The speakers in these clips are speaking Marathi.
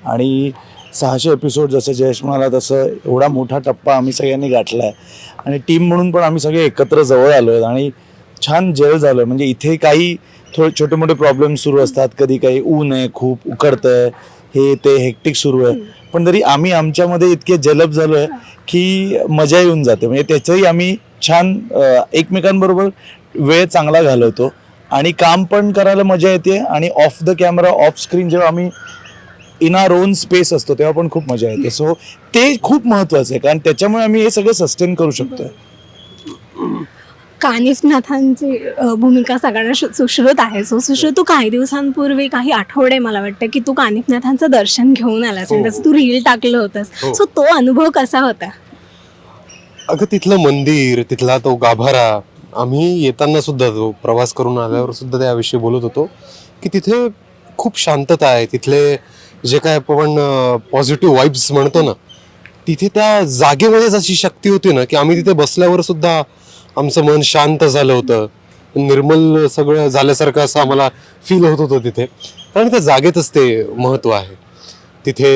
आणि 600 एपिसोड जसं जयेश म्हणाला तसं एवढा मोठा टप्पा आम्ही सगळ्यांनी गाठला आहे आणि टीम म्हणून पण आम्ही सगळे एकत्र जवळ आलो आहेत आणि छान जेल झालं. म्हणजे इथे काही थोडे छोटे मोठे प्रॉब्लेम सुरू असतात, कधी काही ऊन आहे, खूप उकडतंय, हे ते हेक्टिक सुरू आहे, पण तरी आम्ही आमच्यामध्ये इतके जलप झालो आहे की मजा येऊन जाते. म्हणजे त्याचंही आम्ही छान एकमेकांबरोबर वेळ चांगला घालवतो आणि काम पण करायला मजा येते आणि of the camera off screen जेव्हा आम्ही इन आवर ओन स्पेस असतो तेव्हा पण खूप मजा येते. सो ते खूप महत्त्वाचं आहे कारण त्याच्यामुळे आम्ही हे सगळं सस्टेन करू शकतो. कानिफनाथांची भूमिका सगळ्यांना सुश्रुत आहे. सो सुश्रुत, तू काही दिवसांपूर्वी, काही आठवडे मला वाटतं की तू कानिफनाथांचं दर्शन घेऊन आलास आणि त्याचं तू रील टाकलं होतंस. सो तो अनुभव कसा होता? अगं तिथलं मंदिर, तिथला तो गाभारा, आम्ही येताना सुद्धा, तो प्रवास करून आल्यावर सुद्धा त्याविषयी बोलत होतो की तिथे खूप शांतता आहे. तिथले जे काय आपण पॉझिटिव्ह वाईब्स म्हणतो ना, तिथे त्या जागेमध्येच अशी शक्ती होती ना की आम्ही तिथे बसल्यावर सुद्धा आमचं मन शांत झालं होतं, निर्मल सगळं झाल्यासारखं असं आम्हाला फील होत होतं तिथे. कारण त्या जागेतच ते महत्त्व आहे. तिथे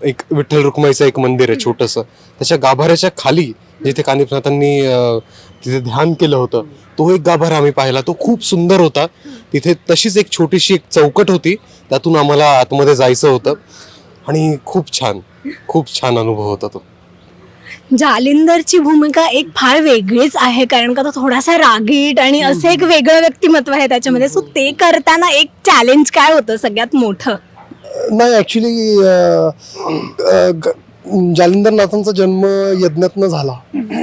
एक विठ्ठल रुक्माईचं एक मंदिर आहे छोटंसं, त्याच्या गाभाऱ्याच्या खाली जिथे कानिफनाथांनी तिथे ध्यान केलं होतं, तो एक गाभारा आम्ही पाहिला. तो खूप सुंदर होता. तिथे तशीच एक छोटीशी एक चौकट होती, त्यातून आम्हाला आतमध्ये जायचं होतं आणि खूप छान अनुभव होता तो. जालिंदरची भूमिका एक फार वेगळीच आहे कारण का तो थोडासा रागीट आणि असं एक वेगळं व्यक्तिमत्व आहे त्याच्यामध्ये. सो ते करताना एक चॅलेंज काय होतं सगळ्यात मोठं? नाही, ॲक्च्युली जालिंदर नाथांचा जन्म यज्ञातनं झाला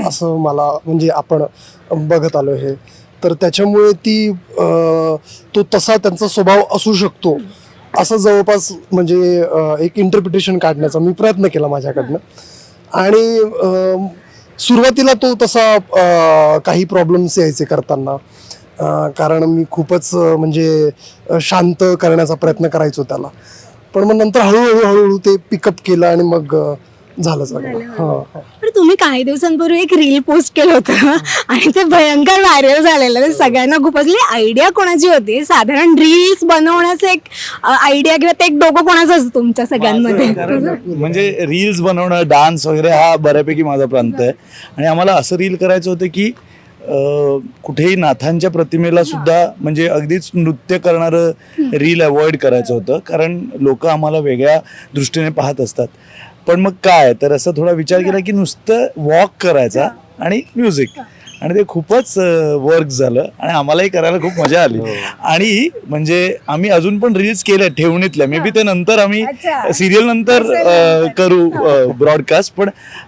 असं मला, म्हणजे आपण बघत आलो हे, तर त्याच्यामुळे तो तसा त्यांचा स्वभाव असू शकतो असं जवळपास म्हणजे एक इंटरप्रिटेशन काढण्याचा मी प्रयत्न केला माझ्याकडनं. आणि सुरुवातीला तो तसा काही प्रॉब्लेम्स यायचे करताना, कारण मी खूपच म्हणजे शांत करण्याचा प्रयत्न करायचो त्याला, पण मग नंतर हळूहळू ते पिकअप केलं आणि मग झालं सगळं. पण तुम्ही काही दिवसांपूर्वी एक रील पोस्ट केलं होतं आणि ते भयंकर व्हायरल झालेलं, सगळ्यांना खूप असली. आयडिया कोणाची होती? साधारण रील्स बनवण्याचं एक आयडिया किंवा ते एक डोकं कोणाचं असतं तुमच्या सगळ्यांमध्ये? म्हणजे रील्स बनवणं, डान्स वगैरे हा बऱ्यापैकी माझा प्रांत आहे आणि आम्हाला असं रील करायचं होतं की कुठेही नाथांच्या प्रतिमेला सुद्धा म्हणजे अगदीच नृत्य करणारं रील अवॉइड करायचं होतं कारण लोक आम्हाला वेगळ्या दृष्टीने पाहत असतात. पण मग काय, तर असं थोडा विचार केला की नुसतं वॉक करायचा आणि म्युझिक, आणि ते खूपच वर्क झालं आणि आम्हालाही करायला खूप मजा आली. आणि म्हणजे आम्ही अजून पण रील्स केल्या ठेवणीतल्या, मे बी ते नंतर आम्ही सिरियल नंतर करू ब्रॉडकास्ट,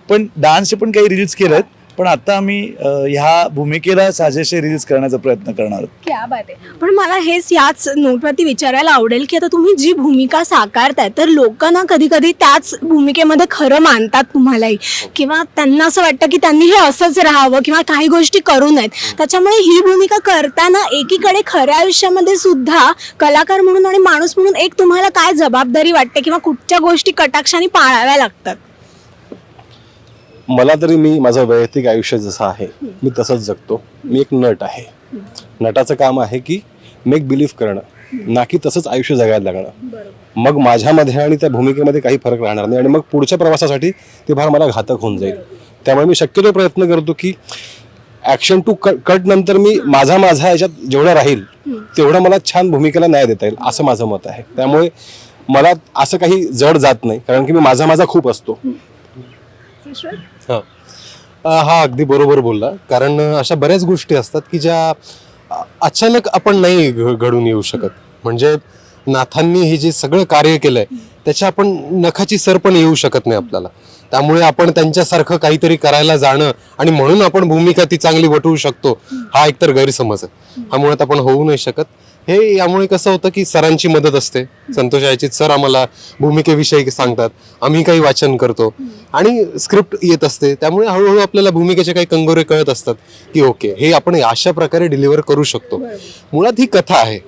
पण डान्सचे पण काही रील्स केलेत. पण आता आम्ही ह्या भूमिकेला साजेसे रील्स करण्याचा प्रयत्न करणार आहोत. क्या बात आहे. पण मला हेच याच नोटवरती विचारायला आवडेल की आता तुम्ही जी भूमिका साकारताय तर लोकांना कधी कधी त्याच भूमिकेमध्ये खरं मानतात तुम्हालाही, किंवा त्यांना असं वाटतं की त्यांनी हे असंच राहावं किंवा काही गोष्टी करू नयेत. त्याच्यामुळे ही भूमिका करताना एकीकडे खऱ्या आयुष्यामध्ये सुद्धा कलाकार म्हणून आणि माणूस म्हणून एक तुम्हाला काय जबाबदारी वाटते किंवा कुठच्या गोष्टी कटाक्षाने पाळाव्या लागतात? मला तरी, मी माझं वैयक्तिक आयुष्य जसं आहे मी तसंच जगतो. मी एक नट आहे. नटाचं काम आहे की मेक बिलीव्ह करणं, ना की तसंच आयुष्य जगायला लागणं. मग माझ्यामध्ये आणि त्या भूमिकेमध्ये काही फरक राहणार नाही आणि मग पुढच्या प्रवासासाठी ते फार मला घातक होऊन जाईल. त्यामुळे मी शक्यतो प्रयत्न करतो की ॲक्शन टू कट नंतर मी माझा ह्याच्यात जेवढं राहील तेवढं मला छान भूमिकेला न्याय देता येईल असं माझं मत आहे. त्यामुळे मला असं काही जड जात नाही कारण की मी माझा खूप असतो. हा अगदी बरोबर बोलला. कारण अशा बऱ्याच गोष्टी असतात की ज्या अचानक आपण नाही घडून येऊ शकत. म्हणजे नाथांनी हे जे सगळं कार्य केलंय त्याच्या आपण नखाची सर पण येऊ शकत नाही आपल्याला. त्यामुळे आपण त्यांच्यासारखं काहीतरी करायला जाणं आणि म्हणून आपण भूमिका ती चांगली वटवू शकतो हा एकतर गैरसमज आहे. हा मुळात आपण होऊ नाही शकत. हे यामुळे कसं होतं की सरांची मदत असते. संतोष यायची सर आम्हाला भूमिकेविषयी सांगतात, आम्ही काही वाचन करतो आणि स्क्रिप्ट येत असते. त्यामुळे हळूहळू आपल्याला भूमिकेचे काही कंगोरे कळत असतात की ओके, हे आपण अशा प्रकारे डिलिव्हर करू शकतो. मुळात ही कथा आहे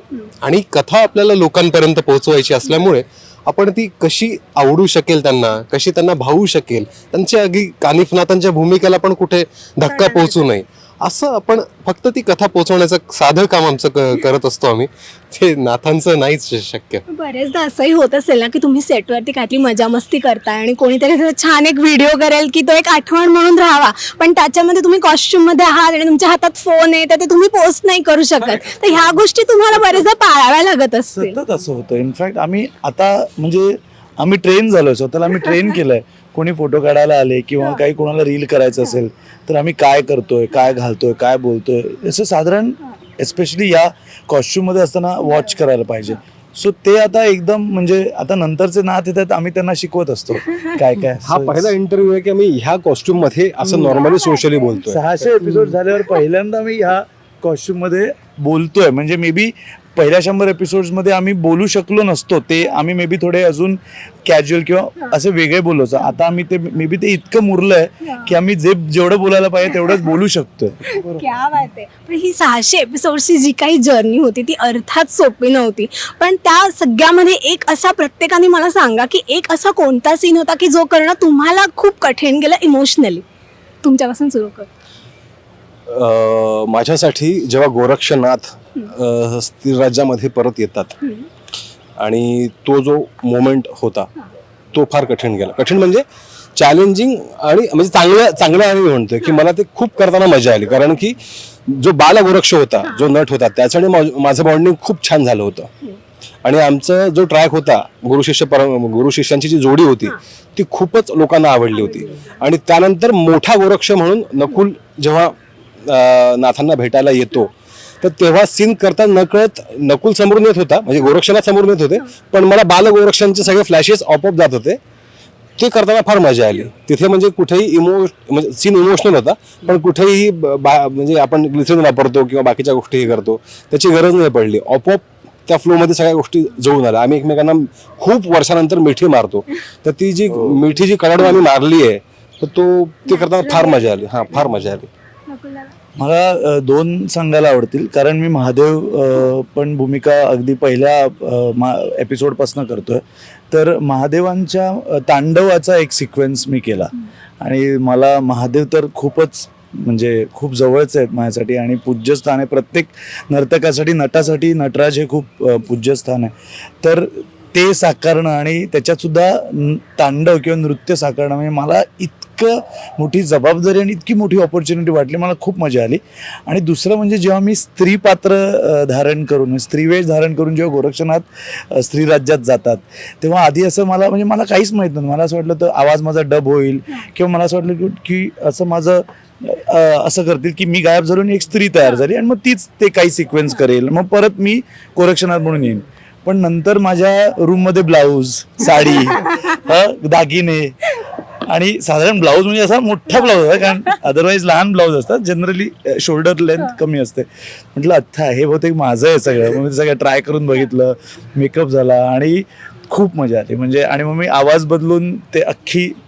आणि कथा आपल्याला लोकांपर्यंत पोहोचवायची असल्यामुळे आपण ती कशी आवडू शकेल त्यांना, कशी त्यांना भावू शकेल, त्यांच्या अगदी कानिफनाथांच्या भूमिकेला पण कुठे धक्का पोहोचू नये असं आपण फक्त ती कथा पोहोचवण्याचं साधं काम आमचं करत असतो आम्ही. ते नाथांचं नाहीच शक्य. बरेचदा असंही होत असेल ना की तुम्ही सेटवरती काहीतरी मजा मस्ती करताय आणि कोणीतरी त्याचा छान एक व्हिडिओ करेल की तो एक आठवण म्हणून राहावा, पण त्याच्यामध्ये तुम्ही कॉस्ट्युम मध्ये आहात आणि तुमच्या हातात फोन आहे तर ते तुम्ही पोस्ट नाही करू शकत. तर ह्या गोष्टी तुम्हाला बरेचदा पाळाव्या लागत असतील. सतत असं होतं. इनफॅक्ट आम्ही आता म्हणजे आम्ही ट्रेन झालोय, स्वतःला आम्ही ट्रेन केलंय. कोणी फोटो काढायला आले किंवा काही कोणाला रील करायचं असेल तर आम्ही काय करतोय, काय घालतोय, काय बोलतोय, असं साधारण एस्पेशली या कॉस्ट्युम मध्ये असताना वॉच करायला पाहिजे. सो ते आता एकदम म्हणजे आता नंतरचे नाथ येतात, आम्ही त्यांना शिकवत असतो काय काय. हा पहिला इंटरव्ह्यू आहे की आम्ही ह्या कॉस्ट्युम मध्ये असं नॉर्मली सोशली बोलतोय. 600 एपिसोड झाल्यावर पहिल्यांदा मी ह्या कॉस्ट्युम मध्ये बोलतोय. म्हणजे मे बी पहिल्या 100 एपिसोड्स मध्ये आम्ही बोलू शकलो नसतो, ते आम्ही मे बी थोडे अजून कॅज्युअल किंवा असे वेगळे बोललो. आता आम्ही ते मे बी ते इतकं मुरलंय की आम्ही जेवढं बोलायला पाहिजे तेवढंच बोलू शकतोय. क्या बात आहे. पण ही 600 एपिसोडची जी काही जर्नी होती ती अर्थात सोपी नव्हती, पण त्या सगळ्यामध्ये एक असा प्रत्येकाने मला सांगा की एक असा कोणता सीन होता की जो करणं तुम्हाला खूप कठीण गेलं इमोशनली. तुमच्यापासून सुरू कर. माझ्यासाठी जेव्हा गोरक्षनाथ स्थिर राज्यामध्ये परत येतात आणि तो जो मोमेंट होता तो फार कठीण गेला. कठीण म्हणजे चॅलेंजिंग आणि म्हणजे चांगल्या आणि म्हणतोय की मला ते खूप करताना मजा आली. कारण की जो बाल गोरक्ष होता, जो नट होता, त्याच्याने माझं बॉन्डिंग खूप छान झालं होतं. आणि आमचा जो ट्रॅक होता गुरु शिष्यांची जी जोडी होती ती खूपच लोकांना आवडली होती. आणि त्यानंतर मोठा गोरक्ष म्हणून नकुल जेव्हा नाथांना भेटायला येतो तर तेव्हा सीन करताना नकळत नकुल समोरून येत होता, म्हणजे गोरक्षनाथ समोरून येत होते, पण मला बाल गोरक्षांचे सगळे फ्लॅशेस ऑपअप जात होते. ते करताना फार मजा आली. तिथे म्हणजे कुठेही म्हणजे सीन इमोशनल होता, पण कुठेही म्हणजे आपण ग्लिसरीन वापरतो किंवा बाकीच्या गोष्टीही करतो त्याची गरज नाही पडली. ऑपअप त्या फ्लोमध्ये सगळ्या गोष्टी जुळून आल्या. आम्ही एकमेकांना खूप वर्षानंतर मिठी मारतो, तर ती जी मिठी जी कडकडवाणी मारली आहे तर ते करताना फार मजा आली. हां, फार मजा आली. मला 2 सांगायला आवडतील, कारण मी महादेव पण भूमिका अगदी पहिल्या एपिसोडपासून करतोय. तर महादेवांच्या तांडवाचा एक सिक्वेन्स मी केला आणि मला महादेव तर खूपच म्हणजे खूप जवळच आहेत माझ्यासाठी आणि पूज्यस्थान आहे. प्रत्येक नर्तकासाठी, नटासाठी नटराज हे खूप पूज्यस्थान आहे. तर ते साकारणं आणि त्याच्यात सुद्धा तांडव किंवा नृत्य साकारणं म्हणजे मला इतकं मोठी जबाबदारी आणि इतकी मोठी ऑपॉर्च्युनिटी वाटली. मला खूप मजा आली. आणि दुसरं म्हणजे जेव्हा मी स्त्री पात्र धारण करून, स्त्रीवेश धारण करून जेव्हा गोरक्षनाथ स्त्री राज्यात जातात तेव्हा आधी असं मला काहीच माहीत नव्हतं. मला असं वाटलं तर आवाज माझा डब होईल किंवा मला असं वाटलं की असं माझं असं करतील की मी गायब झालो आणि एक स्त्री तयार झाली आणि मग तीच ते काही सिक्वेन्स करेल, मग परत मी गोरक्षनाथ म्हणून येईन. पण नंतर माझ्या रूममध्ये ब्लाऊज, साडी, दागिने आणि साधारण ब्लाऊज म्हणजे असा मोठा ब्लाऊज आहे, कारण अदरवाईज लहान ब्लाऊज असतात जनरली, शोल्डर लेंथ कमी असते. म्हटलं अच्छा हे बहुतेक माझं आहे सगळं. मग मी सगळं ट्राय करून बघितलं, मेकअप झाला आणि खूप मजा आली. म्हणजे आणि मग मी आवाज बदलून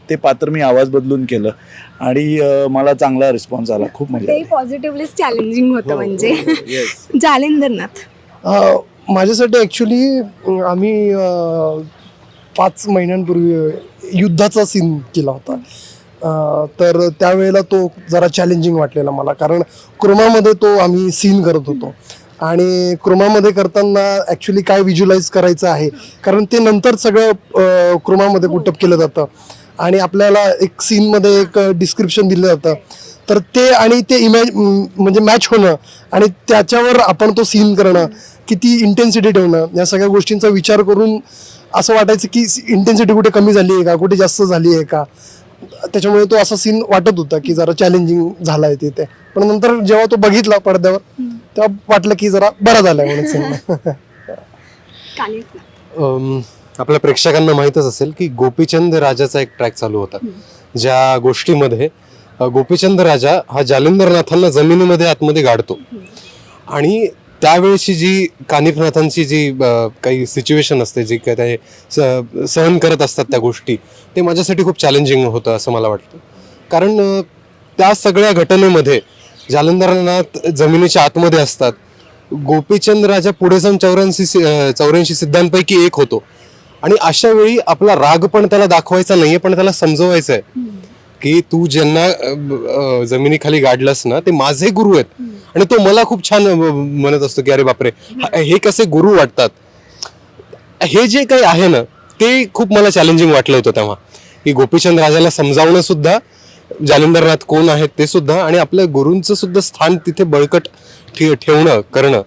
ते पात्र मी आवाज बदलून केलं आणि मला चांगला रिस्पॉन्स आला. खूप मजा आली. पॉझिटिव्हली चॅलेंजिंग होतं म्हणजे. जालिंदरनाथ. माझ्यासाठी ॲक्च्युली आम्ही 5 महिन्यांपूर्वी युद्धाचा सीन केला होता. तर त्यावेळेला तो जरा चॅलेंजिंग वाटलेला मला, कारण क्रोमामध्ये तो आम्ही सीन करत होतो आणि क्रोमामध्ये करताना ॲक्च्युली काय व्हिज्युअलाइज करायचं आहे, कारण ते नंतर सगळं क्रोमामध्ये पुटअप केलं जातं आणि आपल्याला एक सीनमध्ये एक डिस्क्रिप्शन दिलं जातं. तर ते आणि ते म्हणजे मॅच होणं आणि त्याच्यावर आपण तो सीन करणं, किती इंटेन्सिटी ठेवणं, या सगळ्या गोष्टींचा विचार करून असं वाटायचं की इंटेन्सिटी कुठे कमी झाली आहे का, कुठे जास्त झाली आहे का. त्याच्यामुळे तो असा सीन वाटत होता की जरा चॅलेंजिंग झाला आहे तिथे. पण नंतर जेव्हा तो बघितला पडद्यावर तेव्हा वाटलं की जरा बरा झालाय म्हणून सीन. आपल्या प्रेक्षकांना माहीतच असेल की गोपीचंद राजाचा एक ट्रॅक चालू होता, ज्या गोष्टीमध्ये गोपीचंद राजा हा जालिंदरनाथांना जमिनीमध्ये आतमध्ये गाडतो आणि त्यावेळेची जी कानिफनाथांची जी काही सिच्युएशन असते, जी काय ते सहन करत असतात त्या गोष्टी, ते माझ्यासाठी खूप चॅलेंजिंग होतं असं मला वाटतं. कारण त्या सगळ्या घटनेमध्ये जालिंदरनाथ जमिनीच्या आतमध्ये असतात, गोपीचंद राजा पुढे जाऊन 84 सिद्धांपैकी एक होतो आणि अशा वेळी आपला राग पण त्याला दाखवायचा नाहीये, पण त्याला समजवायचा आहे की तू ज्यांना जमिनीखाली गाडलंस ना ते माझे गुरु आहेत. आणि तो मला खूप छान म्हणत असतो की अरे बापरे हे कसे गुरु वाटतात. हे जे काही आहे ना ते खूप मला चॅलेंजिंग वाटलं होतं तेव्हा, की गोपीचंद राजाला समजावणं सुद्धा, जालिंदरनाथ कोण आहेत ते सुद्धा, आणि आपल्या गुरूंचं सुद्धा स्थान तिथे बळकट ठेवणं करणं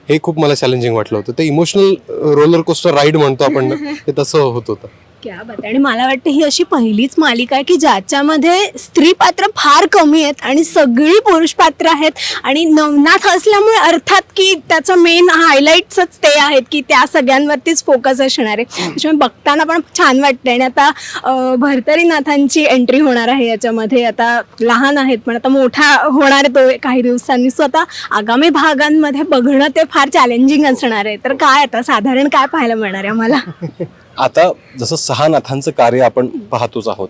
हे खूप मला चॅलेंजिंग वाटलं होतं. ते इमोशनल रोलर कोस्टर राईड म्हणतो आपण ना, ते तसं होत होतं. क्या बात आहे. आणि मला वाटतं ही अशी पहिलीच मालिका आहे की ज्याच्यामध्ये स्त्री पात्र फार कमी आहेत आणि सगळी पुरुष पात्र आहेत. आणि नवनाथ असल्यामुळे अर्थात की त्याचं मेन हायलाईट्सच ते आहेत की त्या सगळ्यांवरतीच फोकस असणार आहे. त्याच्यामुळे बघताना पण छान वाटतं. आणि आता भर्तरीनाथांची एंट्री होणार आहे याच्यामध्ये. आता लहान आहेत पण आता मोठा होणार आहे तो काही दिवसांनी. सो आता आगामी भागांमध्ये बघणं ते फार चॅलेंजिंग असणार आहे. तर काय आता साधारण काय पाहायला मिळणार आहे आम्हाला? आता जसं 6 नाथांचं कार्य आपण पाहतोच आहोत.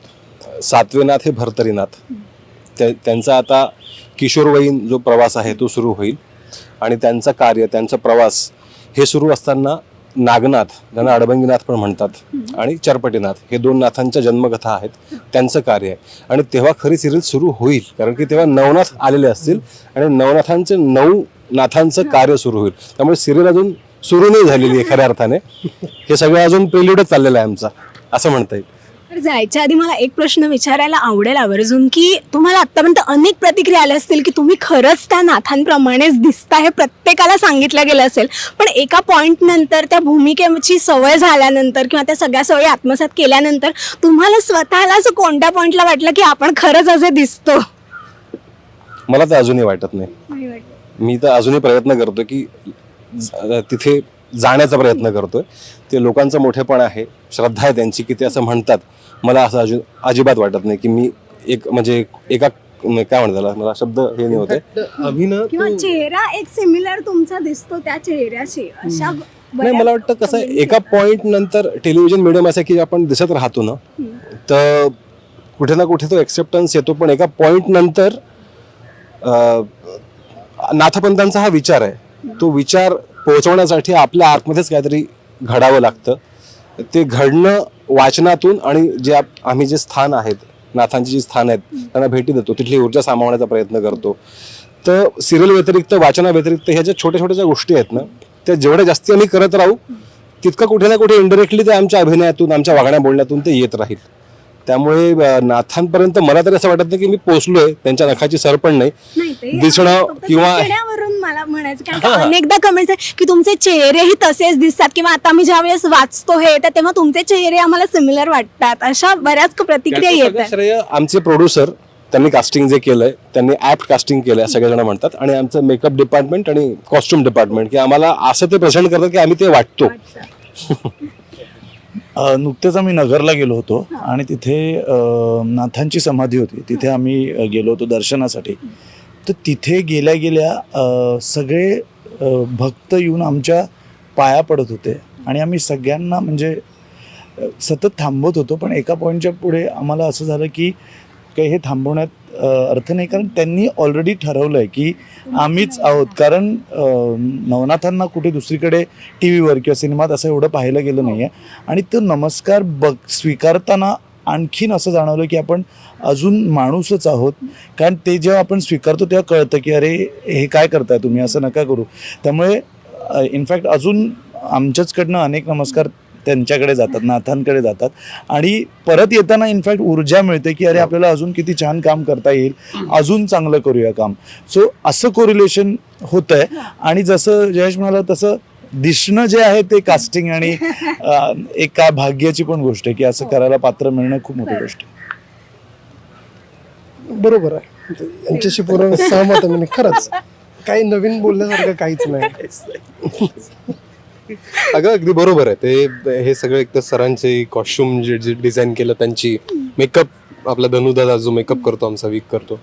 7वे नाथ हे भर्तरीनाथ. त्यांचा आता किशोरवयीन जो प्रवास आहे तो सुरू होईल. आणि त्यांचं कार्य, त्यांचा प्रवास हे सुरू असताना नागनाथ, ज्यांना अडबंगीनाथ पण म्हणतात, आणि चरपटीनाथ हे 2 नाथांच्या जन्मकथा आहेत, त्यांचं कार्य आहे. आणि तेव्हा खरी सिरियल सुरू होईल, कारण की तेव्हा नवनाथ आलेले असतील आणि नवनाथांचे 9 नाथांचं कार्य सुरू होईल. त्यामुळे सिरियल अजून सुरू नाही झालेली आहे खऱ्या अर्थाने. हे सगळं अजून प्रिल्यूडच चाललेलं आहे आमचा, असं म्हणता येईल. तर जायच्या आधी मला एक प्रश्न विचारायला आवडेल आवर्जून की तुम्हाला आतापर्यंत अनेक प्रतिक्रिया आल्या असतील की तुम्ही खरंच त्या नाथांप्रमाणेच दिसता, हे प्रत्येकाला सांगितलं गेलं असेल. पण एका पॉइंट नंतर त्या भूमिकेची सवय झाल्यानंतर किंवा त्या सगळ्या सवयी आत्मसात केल्यानंतर तुम्हाला स्वतःला असं कोणत्या पॉइंटला वाटलं की आपण खरंच असे दिसतो? मला तर अजूनही वाटत नाही. मी तर अजूनही प्रयत्न करतो की तिथे जाण्याचा प्रयत्न करतोय. ते लोकांचं मोठेपण आहे, श्रद्धा आहे त्यांची की ते असं म्हणतात. मला असं अजिबात वाटत नाही की मी एक म्हणजे एका काय म्हणतात, मला शब्द हे नाही होते. अभिनय किंवा चेहरा एक सिमिलर तुमचा दिसतो त्या चेहऱ्याशी अशा नाही, मला वाटतं कसं आहे, एका पॉइंट नंतर टेलिव्हिजन मीडियम असं की आपण दिसत राहतो ना, तर कुठे ना कुठे तो एक्सेप्टन्स येतो. पण एका पॉइंट नंतर नाथपंथांचा हा विचार आहे, तो विचार पोहोचवण्यासाठी आपल्या आतमध्येच काहीतरी घडावं लागतं. ते घडणं वाचनातून, आणि जे आम्ही जे स्थान आहेत, नाथांची जी स्थान आहेत त्यांना भेटी देतो, तिथली ऊर्जा सामावण्याचा प्रयत्न करतो. तर सिरियल व्यतिरिक्त, वाचना व्यतिरिक्त ह्या ज्या छोट्या छोट्या ज्या गोष्टी आहेत ना, त्या जेवढ्या जास्ती आम्ही करत राहू तितकं कुठे ना कुठे इनडायरेक्टली ते आमच्या अभिनयातून, आमच्या वागण्या बोलण्यातून ते येत राहील. त्यामुळे नाथांपर्यंत मला तरी असं वाटत नाही की मी पोचलोय, त्यांच्या नखाची सर पण नाही दिसणं किंवा मला म्हणायचं कारण का अनेकदा कमेंट्स आहे की तुमचे चेहरेही तसेच दिसतात किंवा आता मी ज्यावेळेस वाचतो हे तर तेव्हा तुमचे चेहरे आम्हाला सिमिलर वाटतात, अशा बऱ्याच प्रतिक्रिया येतात. श्रेय आमचे प्रोड्युसर, त्यांनी कास्टिंग जे केलंय, त्यांनी ऍप्ट कास्टिंग केलंय सगळेजण म्हणतात. आणि आमचं मेकअप डिपार्टमेंट आणि कॉस्ट्युम डिपार्टमेंट, की आम्हाला असं ते प्रेझेंट करतात की आम्ही ते वाटतो. नुकतेच आम्ही नगरला गेलो होतो आणि तिथे नाथांची समाधी होती. तिथे आम्ही गेलो होतो दर्शनासाठी. तर तिथे गेल्या गेल्या सगळे भक्त येऊन आमच्या पाया पडत होते आणि आम्ही सगळ्यांना म्हणजे सतत थांबवत होतो. पण एका पॉईंटच्या पुढे आम्हाला असं झालं की काही हे थांबवण्यात अर्थ नाही, कारण त्यांनी ऑलरेडी ठरवलं आहे की आम्हीच आहोत. कारण नवनाथांना कुठे दुसरीकडे टी व्हीवर किंवा सिनेमात असं एवढं पाहायला गेलं नाही आहे. आणि तो नमस्कार स्वीकारताना आणखीन असं जाणवलं की आपण अजून माणूसच आहोत. कारण ते जेव्हा आपण स्वीकारतो तेव्हा कळतं की अरे हे काय करताय तुम्ही, असं नका करू. त्यामुळे इनफॅक्ट अजून आमच्याचकडनं अनेक नमस्कार त्यांच्याकडे जातात, नाथांकडे जातात. आणि परत येताना इनफॅक्ट ऊर्जा मिळते की अरे आपल्याला अजून किती छान काम करता येईल, अजून चांगलं करूया काम. सो असं कोरिलेशन होतं आहे. आणि जसं जयेश म्हणाला तसं दिसणं जे आहे ते कास्टिंग आणि एक काय भाग्याची पण गोष्ट आहे की असं करायला पात्र मिळणं खूप मोठी गोष्ट आहे. बरोबर आहे, यांच्याशी पूर्ण सहमत आहे. म्हणजे खरंच काही नवीन बोलण्यासारखं काहीच नाही. अगं अगदी बरोबर आहे. ते हे सगळं एक तर सरांचे कॉस्ट्युम जे डिझाईन केलं, त्यांची मेकअप, आपला धनुदादा जो मेकअप करतो आमचा वीक करतो,